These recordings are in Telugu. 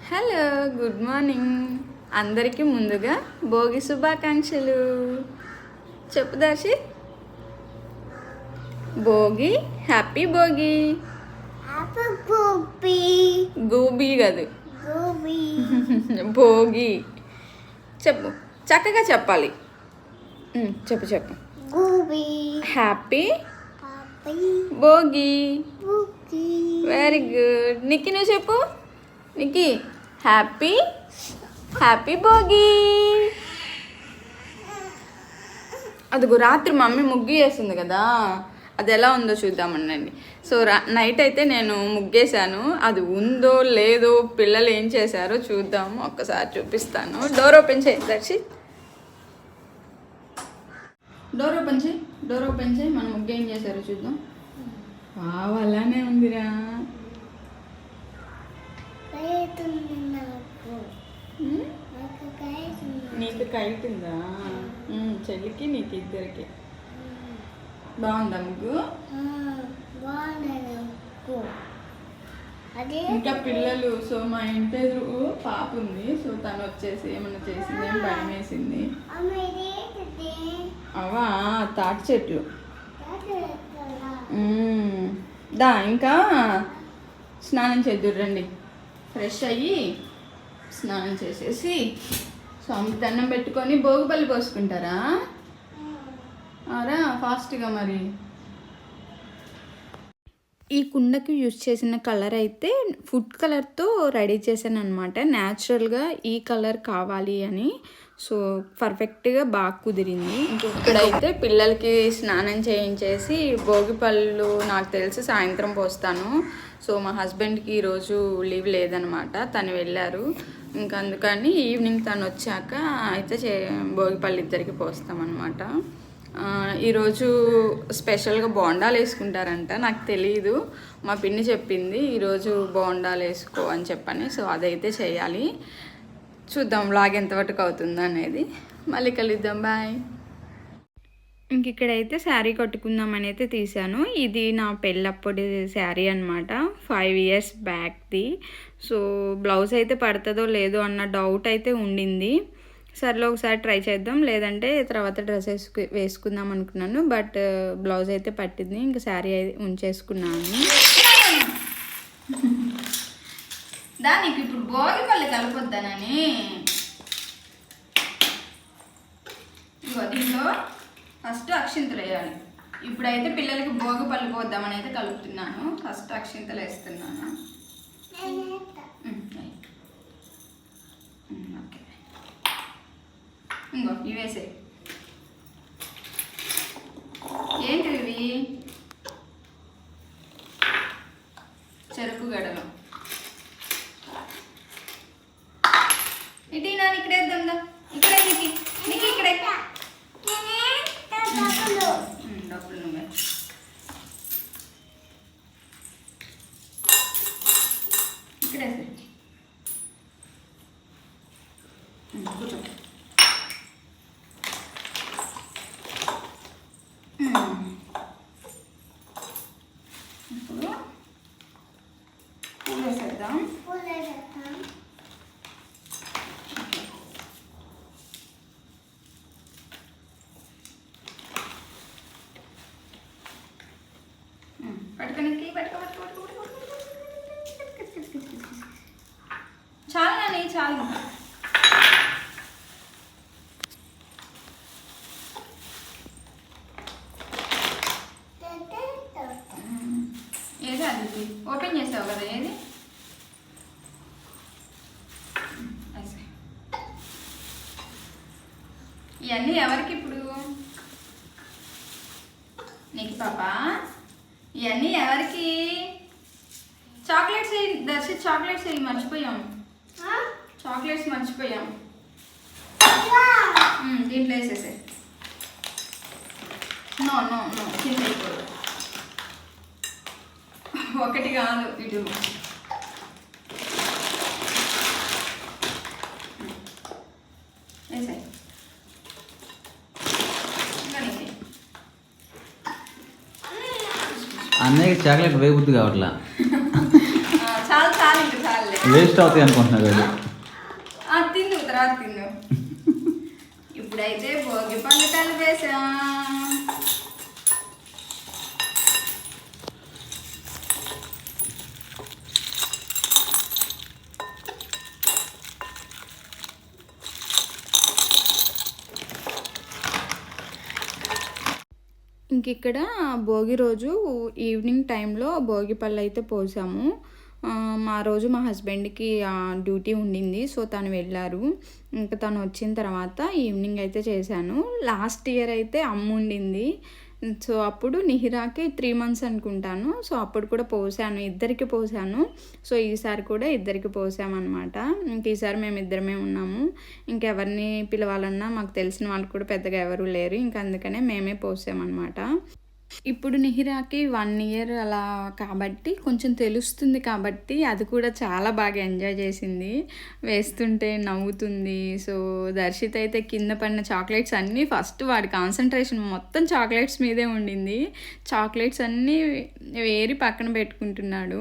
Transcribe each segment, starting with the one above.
హలో, గుడ్ మార్నింగ్ అందరికీ. ముందుగా భోగి శుభాకాంక్షలు చెప్పు దర్శి. భోగి, హ్యాపీ భోగి. గోబీ కాదు, భోగి చెప్పు, చక్కగా చెప్పాలి. చెప్పు చెప్పు. Happy Bhogi. Very good. Nikki నువ్వు చెప్పు. నిక్కి హ్యాపీ భోగి. అదిగో రాత్రి మమ్మీ ముగ్గు వేసింది కదా, అది ఎలా ఉందో చూద్దామనండి. సో నైట్ అయితే నేను ముగ్గేశాను, అది ఉందో లేదో పిల్లలు ఏం చేశారో చూద్దాము, ఒక్కసారి చూపిస్తాను. డోర్ ఓపెన్ చేయి దర్శి. డోర్ ఓపెన్ చేయి మన ముగ్గు ఏం చేశారో చూద్దాం. అలానే ఉందిరా. నీకు కైట్ ఉందా? చెల్లికి నీకు ఇద్దరికి. బాగుందా ముగ్గు? ఇంకా పిల్లలు, సో మా ఇంటి ఎదురు పాప ఉంది, సో తను వచ్చేసి ఏమన్నా చేసింది, ఏం భయం వేసింది. అవా తాటి చెట్లు. దా ఇంకా స్నానం చేద్దురు రండి. ఫ్రెష్ అయ్యి స్నానం చేసేసి స్వామికి దండం పెట్టుకొని భోగిపల్లి పోసుకుంటారా? అరా ఫాస్ట్గా. మరి ఈ కుండకి యూజ్ చేసిన కలర్ అయితే ఫుడ్ కలర్తో రెడీ చేశాను అనమాట. న్యాచురల్గా ఈ కలర్ కావాలి అని, సో పర్ఫెక్ట్గా బాగా కుదిరింది. ఇక్కడైతే పిల్లలకి స్నానం చేయించేసి భోగిపళ్ళు నాకు తెలిసి సాయంత్రం పోస్తాను. సో మా హస్బెండ్కి ఈరోజు లీవ్ లేదనమాట, తను వెళ్ళారు. ఇంకా అందుకని ఈవినింగ్ తను వచ్చాక అయితే భోగిపళ్ళు ఇద్దరికి పోస్తామన్నమాట. ఈరోజు స్పెషల్గా బోండాలు వేసుకుంటారంట, నాకు తెలియదు. మా పిన్ని చెప్పింది ఈరోజు బోండాలు వేసుకో అని చెప్పని. సో అదైతే చేయాలి. చూద్దాం వ్లాగ్ ఎంతవరకు అవుతుందో అనేది. మళ్ళీ కలుద్దాం, బాయ్. ఇంక ఇక్కడైతే శారీ కట్టుకుందామని అయితే తీసాను. ఇది నా పెళ్ళప్పటి శారీ అనమాట, 5 years బ్యాక్ది. సో బ్లౌజ్ అయితే పడుతుందో లేదో అన్న డౌట్ అయితే ఉండింది. సర్లో ఒకసారి ట్రై చేద్దాం, లేదంటే తర్వాత డ్రెస్ వేసుకుందాం అనుకున్నాను. బట్ బ్లౌజ్ అయితే పట్టింది, ఇంకా శారీ అయితే ఉంచేసుకున్నాను. దానికి ఇప్పుడు భోగిపల్లి కలపొద్దానని దీంట్లో ఫస్ట్ అక్షింతలు వేయాలి. ఇప్పుడైతే పిల్లలకి భోగిపల్లి పోద్దామని అయితే కలుపుతున్నాను. ఫస్ట్ అక్షింతలు వేస్తున్నాను. ఓకే, ఇంకో ఇవి వేసే. ఏంటి ఇవి? చెరుకు గడలు. ఇటీ నాన్న ఇక్కడే వేద్దాందా, ఇక్కడే నీకు ఇక్కడే. డబ్బులు నువ్వే. ఇక్కడే కూర్చో. ఇప్పుడు పూలు వేసేద్దాం. పట్టుకోనికి చాలు నాని, చాలు. ఏది అది ఓపెన్ చేసావు కదా, ఏది? ఇవన్నీ ఎవరికి ఇప్పుడు? నీకు పాప. ఇవన్నీ ఎవరికి? చాక్లెట్స్ దర్శి, చాక్లెట్స్ మర్చిపోయాం. చాక్లెట్స్ మర్చిపోయాం. దీంట్లో వేసేసే. నో నో నో, కింద అయిపోదు. ఒకటి కాదు, ఇటు వేసాయి. అన్నయ్యకి చాక్లెట్ వేయబుద్ది కావట్లా. చాలు చాలు, ఇంకా చాలులే. వేస్ట్ అవుతాయి అనుకుంటున్నారు అది. తిందు తర్వాత తిందు. ఇప్పుడైతే భోగి పళ్ళు కలిపేసా. ఇంక ఇక్కడ భోగి రోజు ఈవినింగ్ టైంలో భోగి పళ్ళు అయితే పోసాము. మా రోజు మా హస్బెండ్కి డ్యూటీ ఉండింది, సో తను వెళ్ళారు. ఇంకా తను వచ్చిన తర్వాత ఈవినింగ్ అయితే చేశాను. లాస్ట్ ఇయర్ అయితే అమ్మ ఉండింది, సో అప్పుడు నిహిరాకి 3 months అనుకుంటాను. సో అప్పుడు కూడా పోసాను, ఇద్దరికి పోసాను. సో ఈసారి కూడా ఇద్దరికి పోసామన్నమాట. ఇంక ఈసారి మేము ఇద్దరమే ఉన్నాము. ఇంకెవరిని పిలవాలన్నా మాకు తెలిసిన వాళ్ళు కూడా పెద్దగా ఎవరు లేరు, ఇంక అందుకనే మేమే పోసామన్నమాట. ఇప్పుడు నిహిరాకి 1 year అలా కాబట్టి కొంచెం తెలుస్తుంది కాబట్టి అది కూడా చాలా బాగా ఎంజాయ్ చేసింది. వేస్తుంటే నవ్వుతుంది. సో దర్శిత్ అయితే కింద పడిన చాక్లెట్స్ అన్నీ ఫస్ట్ వాడి కాన్సన్ట్రేషన్ మొత్తం చాక్లెట్స్ మీదే ఉండింది. చాక్లెట్స్ అన్నీ వేరి పక్కన పెట్టుకుంటున్నాడు.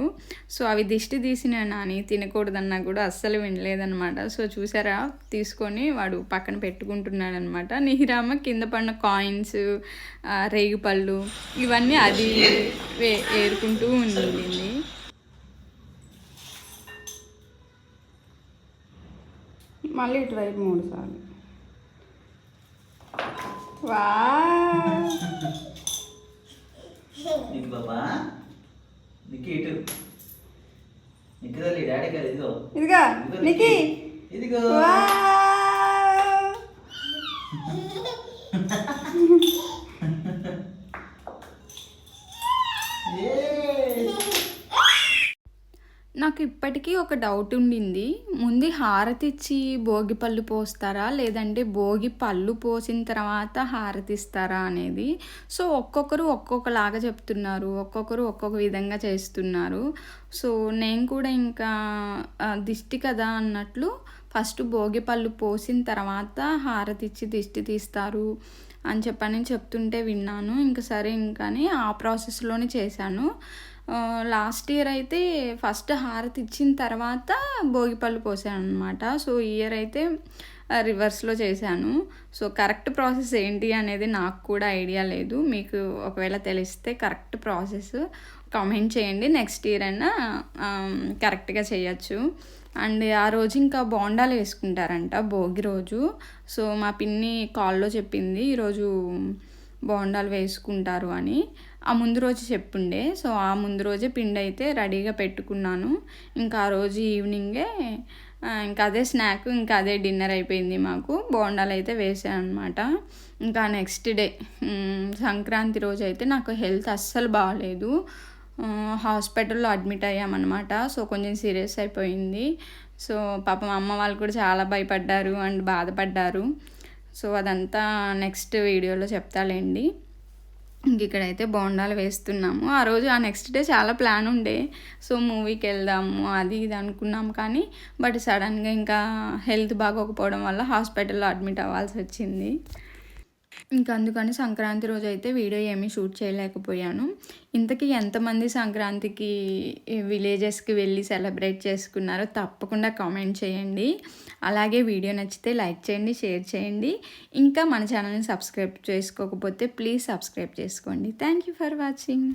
సో అవి దిష్టి తీసిన నాని తినకూడదన్నా కూడా అస్సలు వినలేదనమాట. సో చూసారా, తీసుకొని వాడు పక్కన పెట్టుకుంటున్నాడు అనమాట. నిహిరామ కింద పడిన కాయిన్స్, రేగిపళ్ళు ఇవన్నీ అది ఏరుకుంటూ ఉండింది. మళ్ళీ ఇటువైపు 3 సార్లు. వా ఇదిగా నీకి ఇదిగో. నాకు ఇప్పటికీ ఒక డౌట్ ఉండింది, ముందు హారతి ఇచ్చి భోగి పళ్ళు పోస్తారా లేదంటే భోగి పళ్ళు పోసిన తర్వాత హారతి ఇస్తారా అనేది. సో ఒక్కొక్కరు ఒక్కొక్కలాగా చెప్తున్నారు, ఒక్కొక్కరు ఒక్కొక్క విధంగా చేస్తున్నారు. సో నేను కూడా ఇంకా దిష్టి కదా అన్నట్లు ఫస్ట్ భోగి పళ్ళు పోసిన తర్వాత హారతి ఇచ్చి దిష్టి తీస్తారు అని చెప్తుంటే విన్నాను. ఇంకా సరే ఇంకని ఆ ప్రాసెస్లోనే చేశాను. లాస్ట్ ఇయర్ అయితే ఫస్ట్ హారతి ఇచ్చిన తర్వాత భోగిపళ్ళు పోసాను అనమాట. సో ఈ ఇయర్ అయితే రివర్స్లో చేశాను. సో కరెక్ట్ ప్రాసెస్ ఏంటి అనేది నాకు కూడా ఐడియా లేదు. మీకు ఒకవేళ తెలిస్తే కరెక్ట్ ప్రాసెస్ కామెంట్ చేయండి. నెక్స్ట్ ఇయర్ అయినా కరెక్ట్గా చేయొచ్చు. అండ్ ఆ రోజు ఇంకా బోండాలు వేసుకుంటారంట భోగి రోజు. సో మా పిన్ని కాల్లో చెప్పింది ఈరోజు బోండాలు వేసుకుంటారు అని. ఆ ముందు రోజు చెప్పుండే. సో ఆ ముందు రోజే పిండి అయితే రెడీగా పెట్టుకున్నాను. ఇంకా ఆ రోజు ఈవినింగే ఇంకా అదే స్నాక్, ఇంకా అదే డిన్నర్ అయిపోయింది మాకు. బోండాలు అయితే వేసాను అనమాట. ఇంకా నెక్స్ట్ డే సంక్రాంతి రోజు అయితే నాకు హెల్త్ అస్సలు బాగాలేదు. హాస్పిటల్లో అడ్మిట్ అయ్యామన్నమాట. సో కొంచెం సీరియస్ అయిపోయింది. సో పాపం అమ్మ వాళ్ళు కూడా చాలా భయపడ్డారు అండ్ బాధపడ్డారు. సో అదంతా నెక్స్ట్ వీడియోలో చెప్తాలేండి. ఇంక ఇక్కడైతే బోండాలు వేస్తున్నాము. ఆ రోజు ఆ నెక్స్ట్ డే చాలా ప్లాన్ ఉండే. సో మూవీకి వెళ్దాము అది ఇది అనుకున్నాము, కానీ బట్ సడన్గా ఇంకా హెల్త్ బాగోకపోవడం వల్ల హాస్పిటల్లో అడ్మిట్ అవ్వాల్సి వచ్చింది. ఇంకా అందుకని సంక్రాంతి రోజు అయితే వీడియో ఏమీ షూట్ చేయలేకపోయాను. ఇంతకీ ఎంతమంది సంక్రాంతికి విలేజెస్కి వెళ్ళి సెలబ్రేట్ చేసుకున్నారో తప్పకుండా కామెంట్ చేయండి. అలాగే వీడియో నచ్చితే లైక్ చేయండి, షేర్ చేయండి. ఇంకా మన ఛానల్ని సబ్స్క్రైబ్ చేసుకోకపోతే ప్లీజ్ సబ్స్క్రైబ్ చేసుకోండి. Thank you for watching.